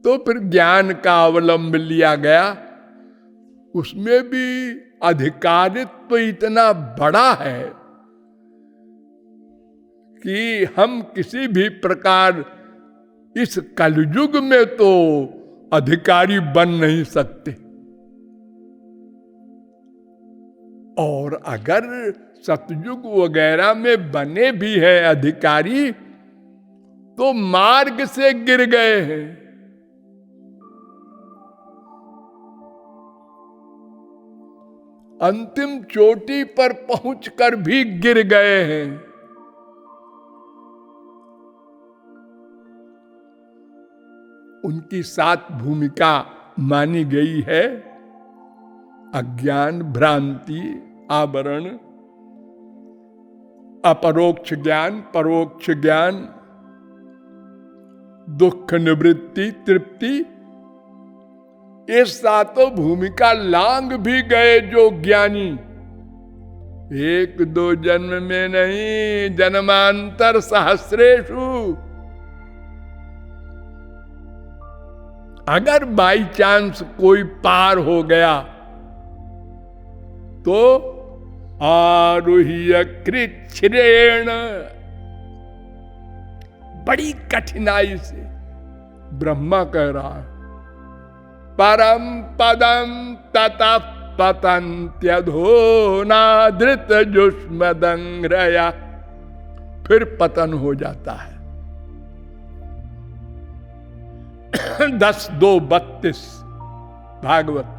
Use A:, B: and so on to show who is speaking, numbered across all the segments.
A: तो फिर ज्ञान का अवलंब लिया गया। उसमें भी अधिकारित्व इतना बड़ा है कि हम किसी भी प्रकार इस कलयुग में तो अधिकारी बन नहीं सकते। और अगर सतयुग वगैरह में बने भी हैं अधिकारी तो मार्ग से गिर गए हैं। अंतिम चोटी पर पहुंचकर भी गिर गए हैं। उनकी 7 भूमिका मानी गई है: अज्ञान, भ्रांति, आवरण, अपरोक्ष ज्ञान, परोक्ष ज्ञान, दुख निवृत्ति, तृप्ति। ये 7 भूमिका लांग भी गए जो ज्ञानी। 1-2 जन्म में नहीं, जन्मांतर सहस्रेषु। अगर बाई चांस कोई पार हो गया तो आरुह्य कृच्छ्रेण, बड़ी कठिनाई से, ब्रह्मा कह रहा है, परम पदम ततः पतन्त्यधो नादृत जुष्मदंग्रया, फिर पतन हो जाता है। 10:2-32 भागवत।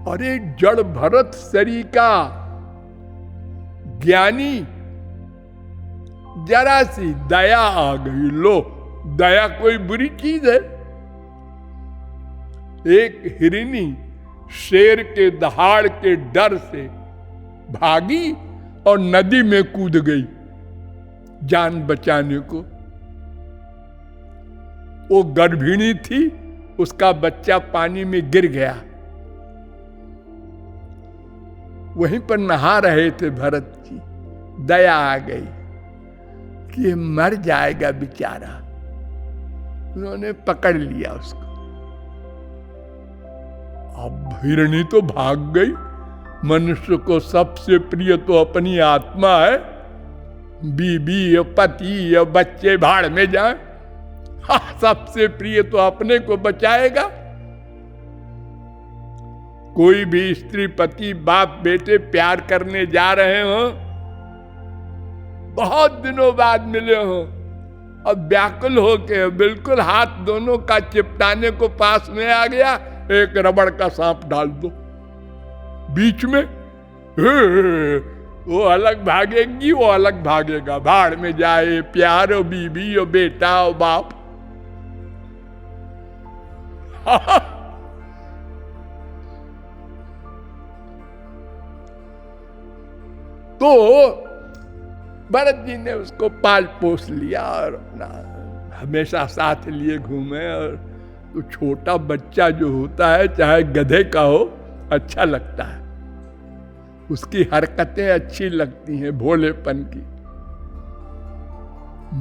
A: अरे जड़ भरत शरीर का ज्ञानी, जरा सी दया आ गई। लो, दया कोई बुरी चीज है? एक हिरनी शेर के दहाड़ के डर से भागी और नदी में कूद गई जान बचाने को। वो गर्भिणी थी, उसका बच्चा पानी में गिर गया। वहीं पर नहा रहे थे भरत जी, दया आ गई कि मर जाएगा बेचारा। उन्होंने पकड़ लिया उसको। अब हिरणी तो भाग गई। मनुष्य को सबसे प्रिय तो अपनी आत्मा है। बीबी या पति या बच्चे भाड़ में जाए, सबसे प्रिय तो अपने को बचाएगा। कोई भी स्त्री, पति, बाप, बेटे प्यार करने जा रहे हो, बहुत दिनों बाद मिले हो, अब व्याकुल होके बिल्कुल हाथ दोनों का चिपटाने को पास में आ गया, एक रबड़ का सांप डाल दो बीच में, वो अलग भागेगी, वो अलग भागेगा, भाड़ में जाए। प्यार हो बीबी हो बेटा हो बाप। तो भरत जी ने उसको पाल पोस लिया और अपना हमेशा साथ लिए घूमे। और तो छोटा बच्चा जो होता है, चाहे गधे का हो, अच्छा लगता है। उसकी हरकतें अच्छी लगती हैं, भोलेपन की।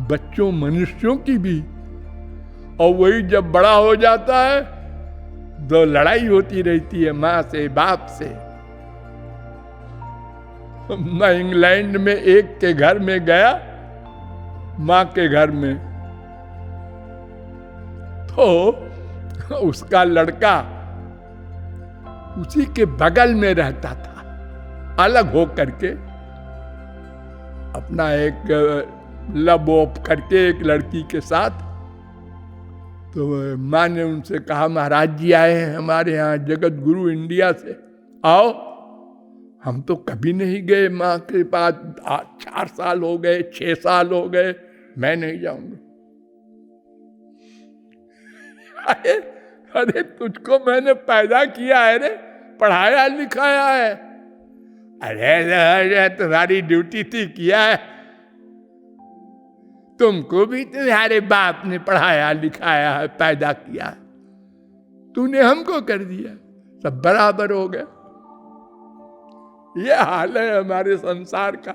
A: बच्चों मनुष्यों की भी। और वही जब बड़ा हो जाता है तो लड़ाई होती रहती है माँ से, बाप से। मैं इंग्लैंड में एक के घर में गया, माँ के घर में, तो उसका लड़का उसी के बगल में रहता था, अलग हो करके। अपना एक लव ऑफ करके एक लड़की के साथ। तो माँ ने उनसे कहा, महाराज जी आए हैं हमारे यहाँ जगत गुरु इंडिया से, आओ। हम तो कभी नहीं गए माँ के पास, 4 साल हो गए, 6 साल हो गए, मैं नहीं जाऊंगा। अरे तुझको मैंने पैदा किया है रे, पढ़ाया लिखाया है। अरे तुम्हारी ड्यूटी थी, किया है। तुमको भी तुम्हारे बाप ने पढ़ाया लिखाया है, पैदा किया है। तूने हमको कर दिया, सब बराबर हो गया। ये हाल है हमारे संसार का।